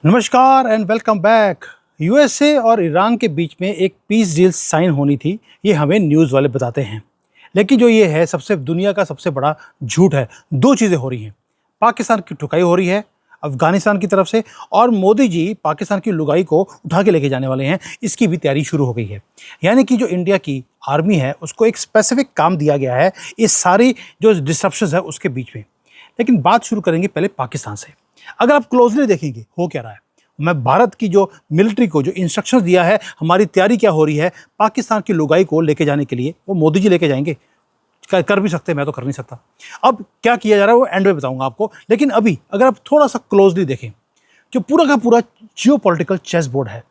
नमस्कार and welcome back. USA और Iran के बीच में एक पीस डील साइन होनी थी, ये हमें न्यूज़ वाले बताते हैं। लेकिन जो ये है सबसे दुनिया का सबसे बड़ा झूठ है। दो चीज़ें हो रही हैं, पाकिस्तान की ठुकाई हो रही है अफगानिस्तान की तरफ से, और मोदी जी पाकिस्तान की लुगाई को उठा के लेके जाने वाले हैं, इसकी भी तैयारी शुरू हो गई है। यानी कि जो इंडिया की आर्मी है उसको एक स्पेसिफिक काम दिया गया है इस सारी जो डिस्ट्रप्शन है उसके बीच में। लेकिन बात शुरू करेंगे पहले पाकिस्तान से। अगर आप क्लोजली देखेंगे हो क्या रहा है, मैं भारत की जो मिलिट्री को जो इंस्ट्रक्शंस दिया है, हमारी तैयारी क्या हो रही है पाकिस्तान की लुगाई को लेके जाने के लिए, वो मोदी जी लेके जाएंगे। कर भी सकते हैं, मैं तो कर नहीं सकता। अब क्या किया जा रहा है वो एंड में बताऊंगा आपको। लेकिन अभी अगर आप थोड़ा सा क्लोजली देखें, जो पूरा का पूरा जियो पॉलिटिकल चेस बोर्ड है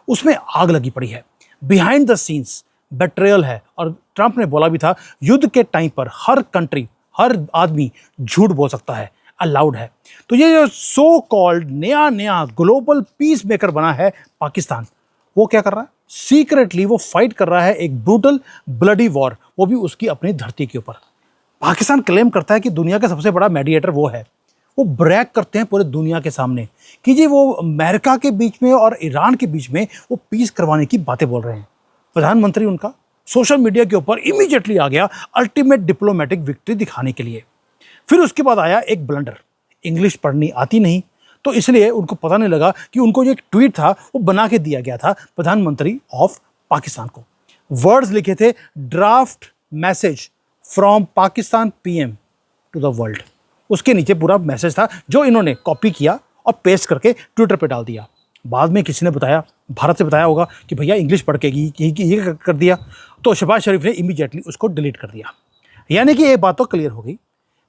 उसमें आग लगी पड़ी है। बिहाइंड द सीन्स बेट्रेयल है। और ट्रंप ने बोला भी था युद्ध के टाइम पर हर कंट्री, हर आदमी झूठ बोल सकता है, अलाउड है। तो ये जो सो कॉल्ड नया नया ग्लोबल पीस मेकर बना है पाकिस्तान, वो क्या कर रहा है? सीक्रेटली वो फाइट कर रहा है एक ब्रूटल ब्लडी वॉर, वो भी उसकी अपनी धरती के ऊपर। पाकिस्तान क्लेम करता है कि दुनिया का सबसे बड़ा मेडिएटर वो है। वो ब्रैक करते हैं पूरे दुनिया के सामने कि जी वो अमेरिका के बीच में और ईरान के बीच में वो पीस करवाने की बातें बोल रहे हैं। प्रधानमंत्री उनका सोशल मीडिया के ऊपर इमीडिएटली आ गया अल्टीमेट डिप्लोमेटिक विक्ट्री दिखाने के लिए। फिर उसके बाद आया एक ब्लंडर, इंग्लिश पढ़नी आती नहीं, तो इसलिए उनको पता नहीं लगा कि उनको जो एक ट्वीट था वो बना के दिया गया था प्रधानमंत्री ऑफ पाकिस्तान को। वर्ड्स लिखे थे draft message from Pakistan PM to the world. उसके नीचे पूरा मैसेज था जो इन्होंने कॉपी किया और पेस्ट करके ट्विटर पे डाल दिया। बाद में किसी ने बताया, भारत से बताया होगा कि भैया इंग्लिश पढ़ के ये कर दिया, तो शहबाज शरीफ ने इमीडिएटली उसको डिलीट कर दिया। यानी कि ये बात तो क्लियर हो गई,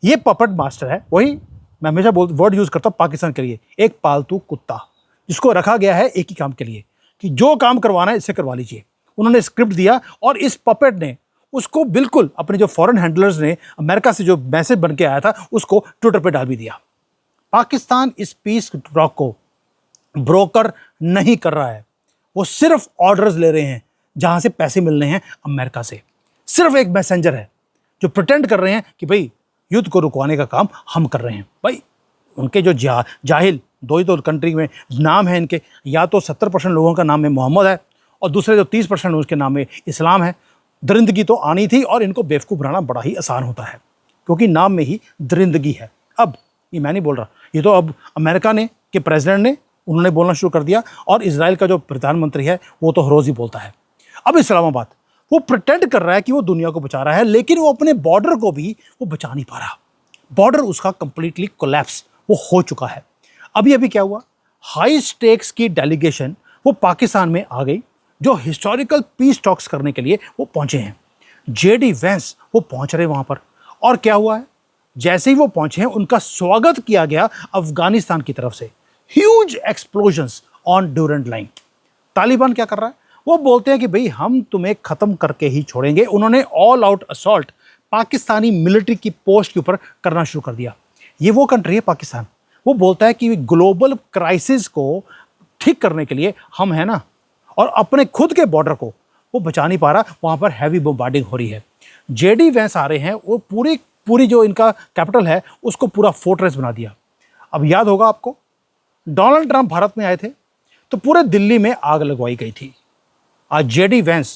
ये पपट मास्टर है। वही मैं हमेशा वर्ड यूज़ करता हूँ पाकिस्तान के लिए, एक पालतू कुत्ता जिसको रखा गया है एक ही काम के लिए कि जो काम करवाना है इससे करवा लीजिए। उन्होंने स्क्रिप्ट दिया और इस पपेट ने उसको बिल्कुल अपने जो फॉरेन हैंडलर्स ने अमेरिका से जो मैसेज बन के आया था उसको ट्विटर पे डाल भी दिया। पाकिस्तान इस पीस टॉक को ब्रोकर नहीं कर रहा है, वो सिर्फ ऑर्डर्स ले रहे हैं जहां से पैसे मिलने हैं अमेरिका से। सिर्फ एक मैसेंजर है जो प्रिटेंड कर रहे हैं कि भाई युद्ध को रुकवाने का काम हम कर रहे हैं। भाई उनके जो जाहिल दो ही तो कंट्री में नाम है इनके, या तो 70% लोगों का नाम में मोहम्मद है और दूसरे जो 30% उसके नाम में इस्लाम है। दरिंदगी तो आनी थी और इनको बेवकूफ़ बनाना बड़ा ही आसान होता है क्योंकि नाम में ही दरिंदगी है। अब ये मैं नहीं बोल रहा, ये तो अब अमेरिका ने के प्रेसिडेंट ने उन्होंने बोलना शुरू कर दिया, और इजराइल का जो प्रधानमंत्री है वो तो हर रोज़ ही बोलता है। अब इस्लामाबाद वो प्रिटेंड कर रहा है कि वो दुनिया को बचा रहा है, लेकिन वो अपने बॉर्डर को भी वो बचा नहीं पा रहा। बॉर्डर उसका कंप्लीटली कोलैप्स वो हो चुका है। अभी अभी क्या हुआ, हाई स्टेक्स की डेलीगेशन वो पाकिस्तान में आ गई, जो हिस्टोरिकल पीस टॉक्स करने के लिए वो पहुंचे हैं। जेडी वेंस वो पहुंच रहे वहां पर, और क्या हुआ है, जैसे ही वो पहुंचे हैं उनका स्वागत किया गया अफगानिस्तान की तरफ से। Huge explosions on Durand line. Taliban क्या कर रहा है, वो बोलते हैं कि भाई हम तुम्हें खत्म करके ही छोड़ेंगे। उन्होंने all out assault Pakistani military की पोस्ट के ऊपर करना शुरू कर दिया। ये वो कंट्री है पाकिस्तान, वो बोलता है कि ग्लोबल क्राइसिस को ठीक करने के लिए हम है ना, और अपने खुद के बॉर्डर को वो बचा नहीं पा रहा, वहां पर हैवी बमबार्डिंग हो रही है। जेडी वेंस आ रहे हैं, वो पूरी जो इनका कैपिटल है उसको पूरा फोर्ट्रेस बना दिया। अब याद होगा आपको, डोनाल्ड ट्रंप भारत में आए थे तो पूरे दिल्ली में आग लगवाई गई थी। आज जेडी वेंस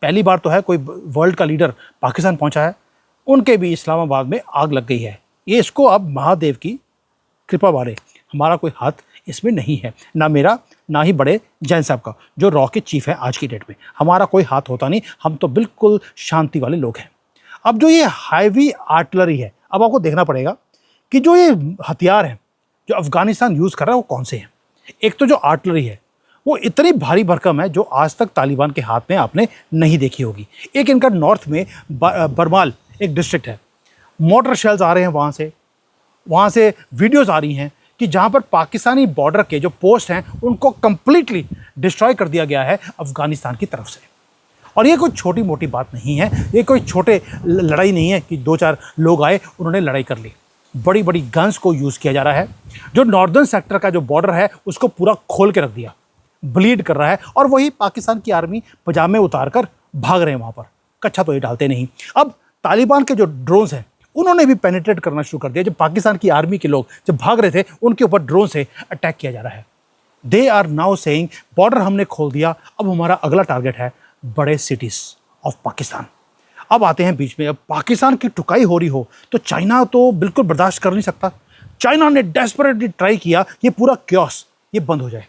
पहली बार तो है कोई वर्ल्ड का लीडर पाकिस्तान पहुंचा है, उनके भी इस्लामाबाद में आग लग गई है। ये इसको अब महादेव की कृपा बारे, हमारा कोई हाथ इसमें नहीं है, ना मेरा ना ही बड़े जैन साहब का जो रॉ के चीफ है आज की डेट में। हमारा कोई हाथ होता नहीं, हम तो बिल्कुल शांति वाले लोग हैं। अब जो ये हैवी आर्टिलरी है, अब आपको देखना पड़ेगा कि जो ये हथियार हैं जो अफगानिस्तान यूज़ कर रहा है वो कौन से हैं। एक तो जो आर्टिलरी है वो इतनी भारी भरकम है जो आज तक तालिबान के हाथ में आपने नहीं देखी होगी। एक इनका नॉर्थ में बरमाल एक डिस्ट्रिक्ट है, मोटर शेल्स आ रहे हैं वहाँ से वीडियोस आ रही हैं कि जहाँ पर पाकिस्तानी बॉर्डर के जो पोस्ट हैं उनको कंप्लीटली डिस्ट्रॉय कर दिया गया है अफगानिस्तान की तरफ से। और ये कोई छोटी मोटी बात नहीं है, ये कोई छोटे लड़ाई नहीं है कि दो चार लोग आए उन्होंने लड़ाई कर ली। बड़ी बड़ी गन्स को यूज़ किया जा रहा है। जो नॉर्दर्न सेक्टर का जो बॉर्डर है उसको पूरा खोल के रख दिया, ब्लीड कर रहा है, और वही पाकिस्तान की आर्मी पजामे उतार कर भाग रहे हैं वहाँ पर। कच्छा तो ये डालते नहीं। अब तालिबान के जो ड्रोन्स हैं उन्होंने भी पेनिट्रेट करना शुरू कर दिया। जब पाकिस्तान की आर्मी के लोग जब भाग रहे थे उनके ऊपर ड्रोन से अटैक किया जा रहा है। They are now saying border हमने खोल दिया, अब हमारा अगला टारगेट है बड़े सिटीज ऑफ पाकिस्तान। अब आते हैं बीच में, अब पाकिस्तान की टुकाई हो रही हो तो चाइना तो बिल्कुल बर्दाश्त कर नहीं सकता। चाइना ने डेस्परेटली ट्राई किया ये पूरा क्योस ये बंद हो जाए।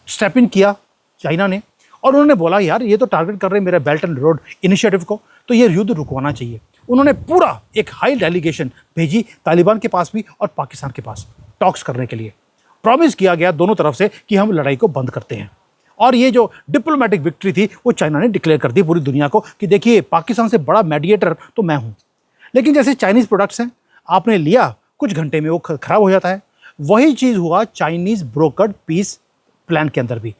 स्टेप इन किया चाइना ने, और उन्होंने बोला यार ये तो टारगेट कर रहे हैं मेरा बेल्ट एंड रोड इनिशिएटिव को, तो ये युद्ध रुकवाना चाहिए। उन्होंने पूरा एक हाई डेलीगेशन भेजी तालिबान के पास भी और पाकिस्तान के पास टॉक्स करने के लिए। प्रॉमिस किया गया दोनों तरफ से कि हम लड़ाई को बंद करते हैं। और ये जो डिप्लोमेटिक विक्ट्री थी वो चाइना ने डिक्लेयर कर दी पूरी दुनिया को कि देखिए पाकिस्तान से बड़ा मेडिएटर तो मैं हूँ। लेकिन जैसे चाइनीज़ प्रोडक्ट्स हैं, आपने लिया कुछ घंटे में वो खराब हो जाता है। वही चीज़ हुआ चाइनीज़ ब्रोकर्ड पीस प्लान के अंदर भी।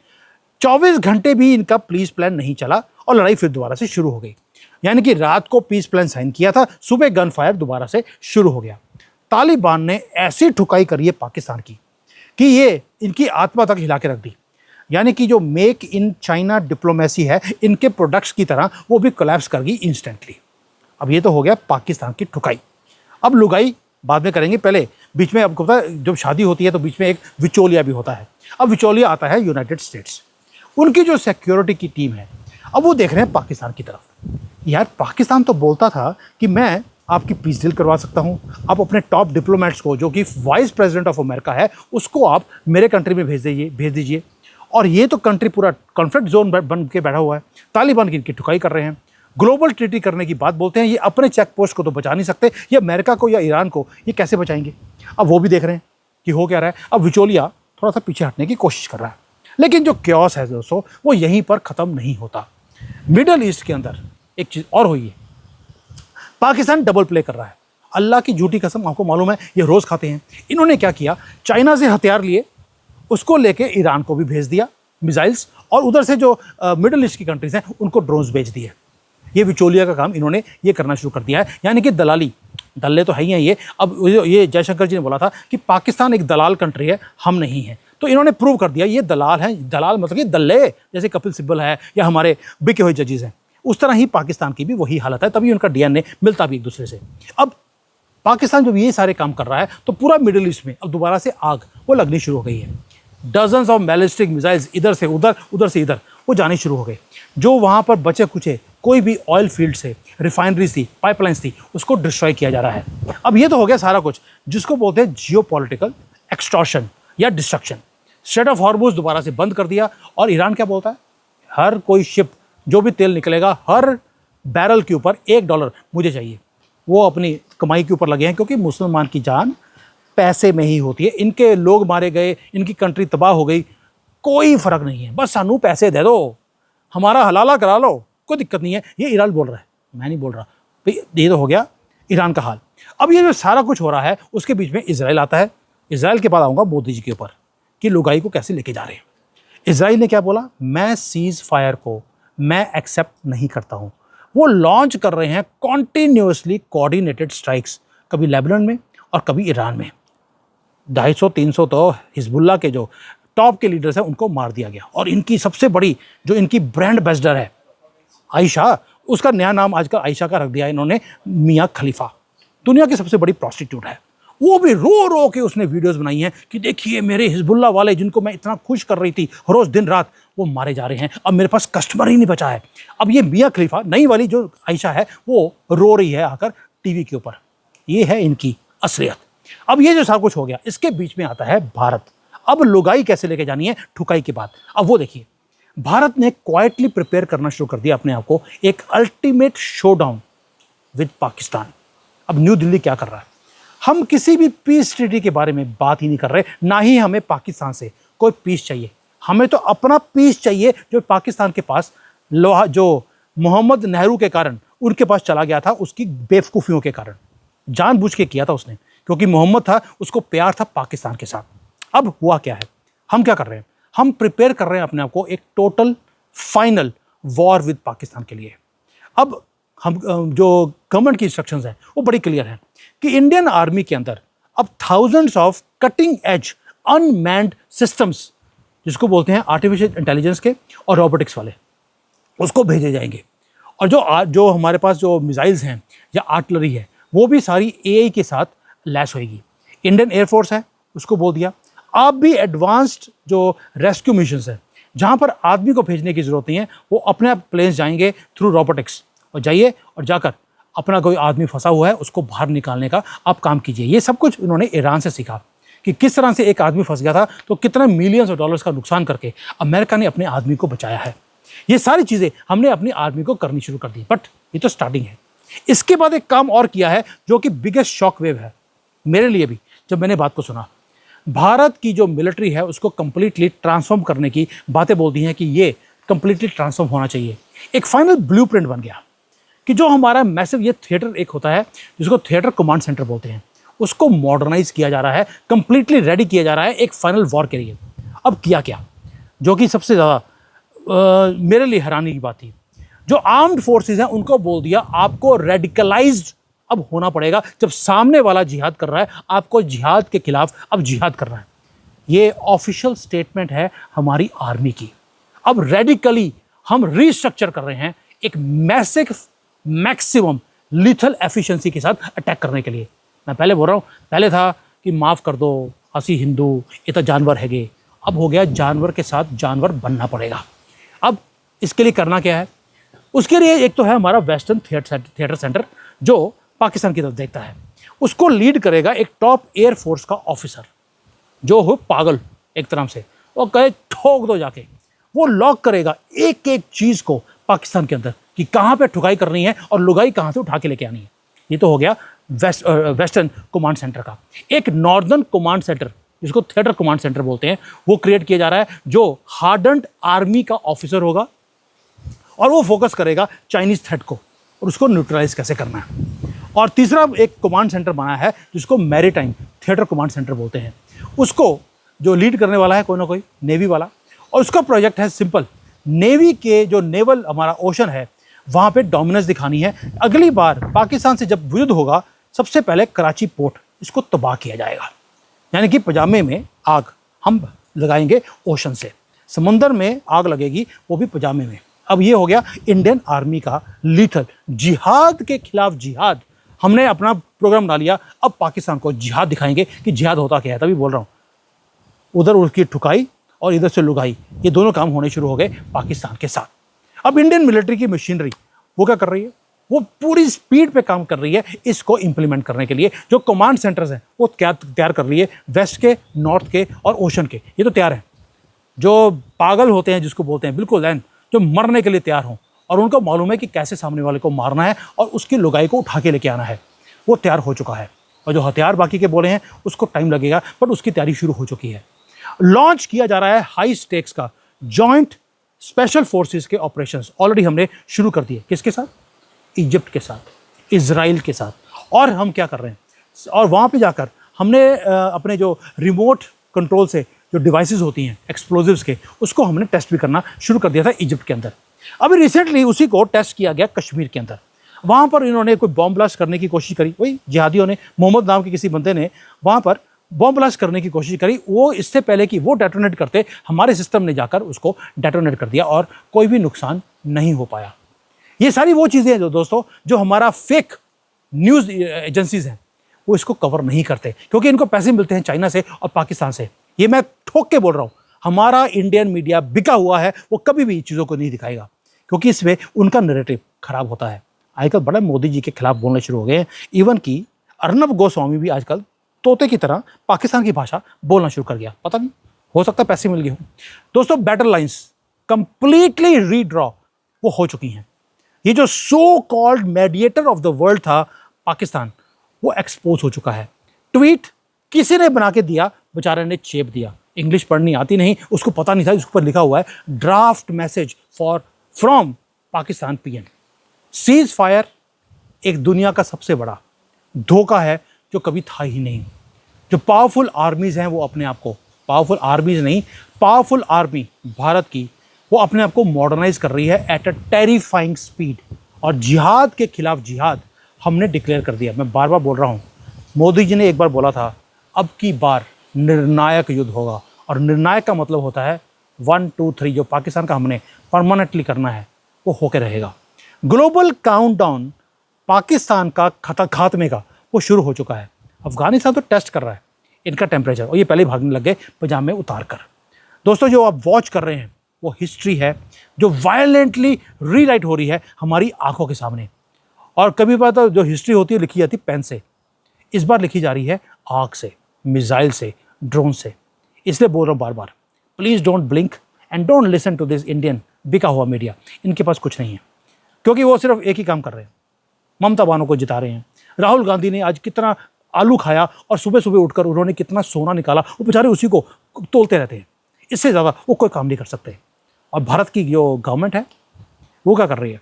24 घंटे भी इनका पीस प्लान नहीं चला और लड़ाई फिर दोबारा से शुरू हो गई। यानी कि रात को पीस प्लान साइन किया था, सुबह गन फायर दोबारा से शुरू हो गया। तालिबान ने ऐसी ठुकाई करी है पाकिस्तान की कि ये इनकी आत्मा तक हिला के रख दी। यानी कि जो मेक इन चाइना डिप्लोमेसी है इनके प्रोडक्ट्स की तरह वो भी कोलैप्स कर गई इंस्टेंटली। अब ये तो हो गया पाकिस्तान की ठुकाई। अब लुगाई बाद में करेंगे, पहले बीच में आपको पता है जब शादी होती है तो बीच में एक विचोलिया भी होता है। अब विचोलिया आता है यूनाइटेड स्टेट्स, उनकी जो सिक्योरिटी की टीम है अब वो देख रहे हैं पाकिस्तान की तरफ। यार पाकिस्तान तो बोलता था कि मैं आपकी पीस डील करवा सकता हूँ, आप अपने टॉप डिप्लोमेट्स को जो कि वाइस प्रेसिडेंट ऑफ अमेरिका है उसको आप मेरे कंट्री में भेज दीजिए। और ये तो कंट्री पूरा कॉन्फ्लिक्ट जोन बन के बैठा हुआ है, तालिबान की इनकी ठुकाई कर रहे हैं। ग्लोबल ट्रीटी करने की बात बोलते हैं, ये अपने चेक पोस्ट को तो बचा नहीं सकते, ये अमेरिका को या ईरान को ये कैसे बचाएंगे। अब वो भी देख रहे हैं कि हो क्या रहा है। अब विचोलिया थोड़ा सा पीछे हटने की कोशिश कर रहा है, लेकिन जो क्योस है दोस्तों वो यहीं पर ख़त्म नहीं होता। मिडल ईस्ट के अंदर एक चीज़ और हुई है, पाकिस्तान डबल प्ले कर रहा है। अल्लाह की झूठी कसम, आपको मालूम है ये रोज़ खाते हैं। इन्होंने क्या किया, चाइना से हथियार लिए, उसको लेके ईरान को भी भेज दिया मिसाइल्स, और उधर से जो मिडल ईस्ट की कंट्रीज़ हैं उनको ड्रोन्स भेज दिए। ये विचोलिया का काम इन्होंने ये करना शुरू कर दिया है, यानी कि दलाली। दल्ले तो है ही हैं ये। अब ये जयशंकर जी ने बोला था कि पाकिस्तान एक दलाल कंट्री है, हम नहीं हैं, तो इन्होंने प्रूव कर दिया ये दलाल हैं। दलाल मतलब कि दल्ले, जैसे कपिल सिब्बल है या हमारे बिके हुए जजेस हैं, उस तरह ही पाकिस्तान की भी वही हालत है, तभी उनका डीएनए मिलता भी एक दूसरे से। अब पाकिस्तान जब ये सारे काम कर रहा है तो पूरा मिडिल ईस्ट में अब दोबारा से आग वो लगनी शुरू हो गई है। डजन्स ऑफ बैलिस्टिक मिसाइल्स इधर से उधर, उधर से इधर वो जाने शुरू हो गए। जो वहाँ पर बचे कुचे कोई भी ऑयल फील्ड से, रिफाइनरीज थी, पाइपलाइंस थी, उसको डिस्ट्रॉय किया जा रहा है। अब ये तो हो गया सारा कुछ जिसको बोलते हैं जियोपॉलिटिकल एक्सटॉर्शन या डिस्ट्रक्शन। स्ट्रेट ऑफ हॉर्मुज दोबारा से बंद कर दिया, और ईरान क्या बोलता है, हर कोई शिप जो भी तेल निकलेगा हर बैरल के ऊपर $1 मुझे चाहिए। वो अपनी कमाई के ऊपर लगे हैं, क्योंकि मुसलमान की जान पैसे में ही होती है। इनके लोग मारे गए, इनकी कंट्री तबाह हो गई, कोई फ़र्क नहीं है, बस सानू पैसे दे दो, हमारा हलाला करा लो, कोई दिक्कत नहीं है। ये ईरान बोल रहा है, मैं नहीं बोल रहा भाई। ये तो हो गया ईरान का हाल। अब ये जो सारा कुछ हो रहा है उसके बीच में इजराइल आता है। इजराइल के बाद आऊँगा मोदी जी के ऊपर कि लुगाई को कैसे लेके जा रहे हैं। इजराइल ने क्या बोला, मैं सीज़ फायर को मैं एक्सेप्ट नहीं करता हूँ। वो लॉन्च कर रहे हैं कॉन्टीन्यूसली कोऑर्डिनेटेड स्ट्राइक्स, कभी लेबनान में और कभी ईरान में। 250-300 तो हिजबुल्लाह के जो टॉप के लीडर्स हैं उनको मार दिया गया। और इनकी सबसे बड़ी जो इनकी ब्रांड एम्बेसडर है आयशा, उसका नया नाम आजकल आयशा का रख दिया इन्होंने, मियाँ खलीफा। दुनिया की सबसे बड़ी प्रॉस्टिट्यूट है। वो भी रो रो के उसने वीडियोस बनाई हैं कि देखिए मेरे हिजबुल्लाह वाले जिनको मैं इतना खुश कर रही थी रोज़ दिन रात, वो मारे जा रहे हैं, अब मेरे पास कस्टमर ही नहीं बचा है। अब ये मियाँ खलीफा नई वाली जो आयशा है वो रो रही है आकर टीवी के ऊपर। ये है इनकी असलियत। अब ये जो सारा कुछ हो गया, इसके बीच में आता है भारत। अब लुगाई कैसे लेके जानी है ठुकाई के बाद, अब वो देखिए। भारत ने क्वाइटली प्रिपेयर करना शुरू कर दिया अपने आप को एक अल्टीमेट शोडाउन विद पाकिस्तान। अब न्यू दिल्ली क्या कर रहा है, हम किसी भी पीस ट्रीटी के बारे में बात ही नहीं कर रहे, ना ही हमें पाकिस्तान से कोई पीस चाहिए। हमें तो अपना पीस चाहिए जो पाकिस्तान के पास लोहा, जो मोहम्मद नेहरू के कारण उनके पास चला गया था, उसकी बेवकूफ़ियों के कारण जानबूझ के किया था उसने, क्योंकि मोहम्मद था, उसको प्यार था पाकिस्तान के साथ। अब हुआ क्या है, हम क्या कर रहे हैं, हम प्रिपेयर कर रहे हैं अपने आप को एक total final war with Pakistan के लिए। अब हम जो गवर्नमेंट की इंस्ट्रक्शंस हैं वो बड़ी क्लियर हैं कि इंडियन आर्मी के अंदर अब thousands of cutting edge unmanned systems, जिसको बोलते हैं आर्टिफिशियल इंटेलिजेंस के और रोबोटिक्स वाले, उसको भेजे जाएंगे। और जो हमारे पास जो मिसाइल्स हैं या आर्टिलरी है वो भी सारी एआई के साथ लैस होएगी। इंडियन एयरफोर्स है, उसको बोल दिया अब भी एडवांस्ड जो रेस्क्यू मिशंस है, जहाँ पर आदमी को भेजने की ज़रूरत नहीं है, वो अपने आप प्लेन्स जाएंगे थ्रू रोबोटिक्स, और जाइए और जाकर अपना कोई आदमी फंसा हुआ है उसको बाहर निकालने का आप काम कीजिए। ये सब कुछ उन्होंने ईरान से सीखा कि किस तरह से एक आदमी फंस गया था तो कितना मिलियंस ऑफ डॉलर्स का नुकसान करके अमेरिका ने अपने आदमी को बचाया है। ये सारी चीज़ें हमने अपनी आर्मी को करनी शुरू कर दी, बट ये तो स्टार्टिंग है। इसके बाद एक काम और किया है जो कि बिगेस्ट शॉक वेव है मेरे लिए भी जब मैंने बात को सुना। भारत की जो मिलिट्री है उसको कंप्लीटली ट्रांसफॉर्म करने की बातें बोल दी हैं कि ये कंप्लीटली ट्रांसफॉर्म होना चाहिए। एक फाइनल ब्लूप्रिंट बन गया कि जो हमारा मैसिव ये थिएटर एक होता है जिसको थिएटर कमांड सेंटर बोलते हैं, उसको मॉडर्नाइज किया जा रहा है, कंप्लीटली रेडी किया जा रहा है एक फाइनल वॉर के लिए। अब किया क्या, जो कि सबसे ज़्यादा मेरे लिए हैरानी की बात थी, जो आर्म्ड फोर्सेस हैं उनको बोल दिया आपको रेडिकलाइज्ड अब होना पड़ेगा। जब सामने वाला जिहाद कर रहा है, आपको जिहाद के खिलाफ अब जिहाद करना है। ये ऑफिशियल स्टेटमेंट है हमारी आर्मी की। अब रेडिकली हम रीस्ट्रक्चर कर रहे हैं एक मैसिव मैक्सिमम लिथल एफिशिएंसी के साथ अटैक करने के लिए। मैं पहले बोल रहा हूँ, पहले था कि माफ़ कर दो, हंसी हिंदू, ये तो जानवर हैगे। अब हो गया जानवर के साथ जानवर बनना पड़ेगा। अब इसके लिए करना क्या है, उसके लिए एक तो है हमारा वेस्टर्न थिएटर सेंटर जो पाकिस्तान की तरफ देखता है। उसको लीड करेगा एक टॉप एयरफोर्स का ऑफिसर जो हो पागल एक तरह से, वो कहे ठोक दो जाके। वो लॉक करेगा एक एक चीज़ को पाकिस्तान के अंदर कि कहाँ पे ठुकाई करनी है और लुगाई कहाँ से उठा के लेके आनी है। ये तो हो गया वेस्टर्न कमांड सेंटर का। एक नॉर्दर्न कमांड सेंटर जिसको थिएटर कमांड सेंटर बोलते हैं वो क्रिएट किया जा रहा है, जो हार्डन्ड आर्मी का ऑफिसर होगा और वो फोकस करेगा चाइनीज़ थ्रेट को और उसको न्यूट्रलाइज कैसे करना है। और तीसरा एक कमांड सेंटर बना है जिसको मैरीटाइम थिएटर कमांड सेंटर बोलते हैं। उसको जो लीड करने वाला है कोई ना कोई नेवी वाला, और उसका प्रोजेक्ट है सिंपल, नेवी के जो नेवल हमारा ओशन है वहाँ पे डोमिनेंस दिखानी है। अगली बार पाकिस्तान से जब युद्ध होगा, सबसे पहले कराची पोर्ट इसको तबाह किया जाएगा। यानी कि पजामे में आग हम लगाएंगे ओशन से, समंदर में आग लगेगी वो भी पजामे में। अब ये हो गया इंडियन आर्मी का लीथल जिहाद के खिलाफ जिहाद। हमने अपना प्रोग्राम डाल लिया, अब पाकिस्तान को जिहाद दिखाएंगे कि जिहाद होता क्या है। तभी बोल रहा हूँ, उधर उसकी ठुकाई और इधर से लुगाई, ये दोनों काम होने शुरू हो गए पाकिस्तान के साथ। अब इंडियन मिलिट्री की मशीनरी वो क्या कर रही है, वो पूरी स्पीड पे काम कर रही है इसको इंप्लीमेंट करने के लिए। जो कमांड सेंटर्स हैं वो तैयार कर रही है, वेस्ट के, नॉर्थ के और ओशन के, ये तो तैयार हैं। जो पागल होते हैं जिसको बोलते हैं बिल्कुल एन, जो मरने के लिए तैयार हों और उनको मालूम है कि कैसे सामने वाले को मारना है और उसकी लुगाई को उठा के लेके आना है, वो तैयार हो चुका है। और जो हथियार बाकी के बोले हैं उसको टाइम लगेगा, बट उसकी तैयारी शुरू हो चुकी है। लॉन्च किया जा रहा है हाई स्टेक्स का जॉइंट स्पेशल फोर्सेस के ऑपरेशंस ऑलरेडी हमने शुरू कर दिए। किसके साथ? इजिप्ट के साथ, इजराइल के साथ। और हम क्या कर रहे हैं, और वहाँ पे जाकर हमने अपने जो रिमोट कंट्रोल से जो डिवाइसेस होती हैं एक्सप्लोजिव्स के, उसको हमने टेस्ट भी करना शुरू कर दिया था इजिप्ट के अंदर। अभी रिसेंटली उसी को टेस्ट किया गया कश्मीर के अंदर। वहाँ पर इन्होंने कोई बॉम्ब ब्लास्ट करने की कोशिश करी, वही जिहादियों ने, मोहम्मद नाम के किसी बंदे ने वहाँ पर बॉम्ब ब्लास्ट करने की कोशिश करी। वो इससे पहले कि वो डेटोनेट करते, हमारे सिस्टम ने जाकर उसको डेटोनेट कर दिया और कोई भी नुकसान नहीं हो पाया। ये सारी वो चीज़ें हैं जो दोस्तों, जो हमारा फेक न्यूज़ एजेंसीज़ हैं वो इसको कवर नहीं करते, क्योंकि इनको पैसे मिलते हैं चाइना से और पाकिस्तान से। ये मैं ठोक के बोल रहा हूँ, हमारा इंडियन मीडिया बिका हुआ है, वो कभी भी चीज़ों को नहीं दिखाएगा, क्योंकि इसमें उनका नैरेटिव खराब होता है। आजकल बड़ा मोदी जी के खिलाफ बोलने शुरू हो गए हैं। इवन कि अर्नब गोस्वामी भी आजकल तोते की तरह पाकिस्तान की भाषा बोलना शुरू कर गया। पता नहीं, हो सकता है पैसे मिल गए हों। दोस्तों, बैटल लाइंस कंप्लीटली रीड्रॉ वो हो चुकी हैं। ये जो so called mediator of the world था पाकिस्तान, वो एक्सपोज हो चुका है। ट्वीट किसी ने बना के दिया, बेचारे ने चेप दिया। इंग्लिश पढ़नी आती नहीं, उसको पता नहीं था, इसके ऊपर लिखा हुआ है draft message from Pakistan PM. Cease fire एक दुनिया का सबसे बड़ा धोखा है जो कभी था ही नहीं। जो पावरफुल आर्मीज़ हैं वो अपने आप को, पावरफुल आर्मीज़ नहीं, पावरफुल आर्मी भारत की, वो अपने आप को मॉडर्नाइज कर रही है एट अ टेरिफाइंग स्पीड। और जिहाद के खिलाफ जिहाद हमने डिक्लेयर कर दिया। मैं बार बार बोल रहा हूँ, मोदी जी ने एक बार बोला था अब की बार निर्णायक युद्ध होगा, और निर्णायक का मतलब होता है 1 2 3 जो पाकिस्तान का हमने परमानेंटली करना है वो होकर रहेगा। ग्लोबल काउंटडाउन पाकिस्तान का खात्मे का वो शुरू हो चुका है। अफगानिस्तान तो टेस्ट कर रहा है, इनका टेम्परेचर, और ये पहले भागने लग गए पजामे उतार कर। दोस्तों, जो आप वॉच कर रहे हैं वो हिस्ट्री है जो वायलेंटली रीराइट हो रही है हमारी आंखों के सामने। और कभी बार तो जो हिस्ट्री होती है लिखी जाती पेन से, इस बार लिखी जा रही है आग से, मिसाइल से, ड्रोन से। इसलिए बोल रहा हूँ बार बार, please don't blink and don't listen to this Indian बिका हुआ मीडिया। इनके पास कुछ नहीं है, क्योंकि वो सिर्फ एक ही काम कर रहे हैं, ममता बानो को जिता रहे हैं। राहुल गांधी ने आज कितना आलू खाया और सुबह सुबह उठकर उन्होंने कितना सोना निकाला, वो बेचारे उसी को तोलते रहते हैं। इससे ज़्यादा वो कोई काम नहीं कर सकते। और भारत की जो गवर्नमेंट है वो क्या कर रही है,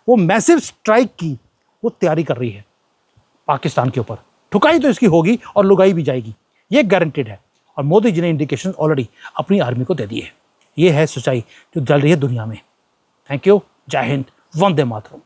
वो मैसिव स्ट्राइक की वो तैयारी कर रही है पाकिस्तान के ऊपर। ठुकाई तो इसकी होगी और लुगाई भी जाएगी, ये गारंटेड है। और मोदी जी ने इंडिकेशन ऑलरेडी अपनी आर्मी को दे दी है। ये है सच्चाई जो चल रही है दुनिया में। Thank you. जय हिंद, वंदे मातरम।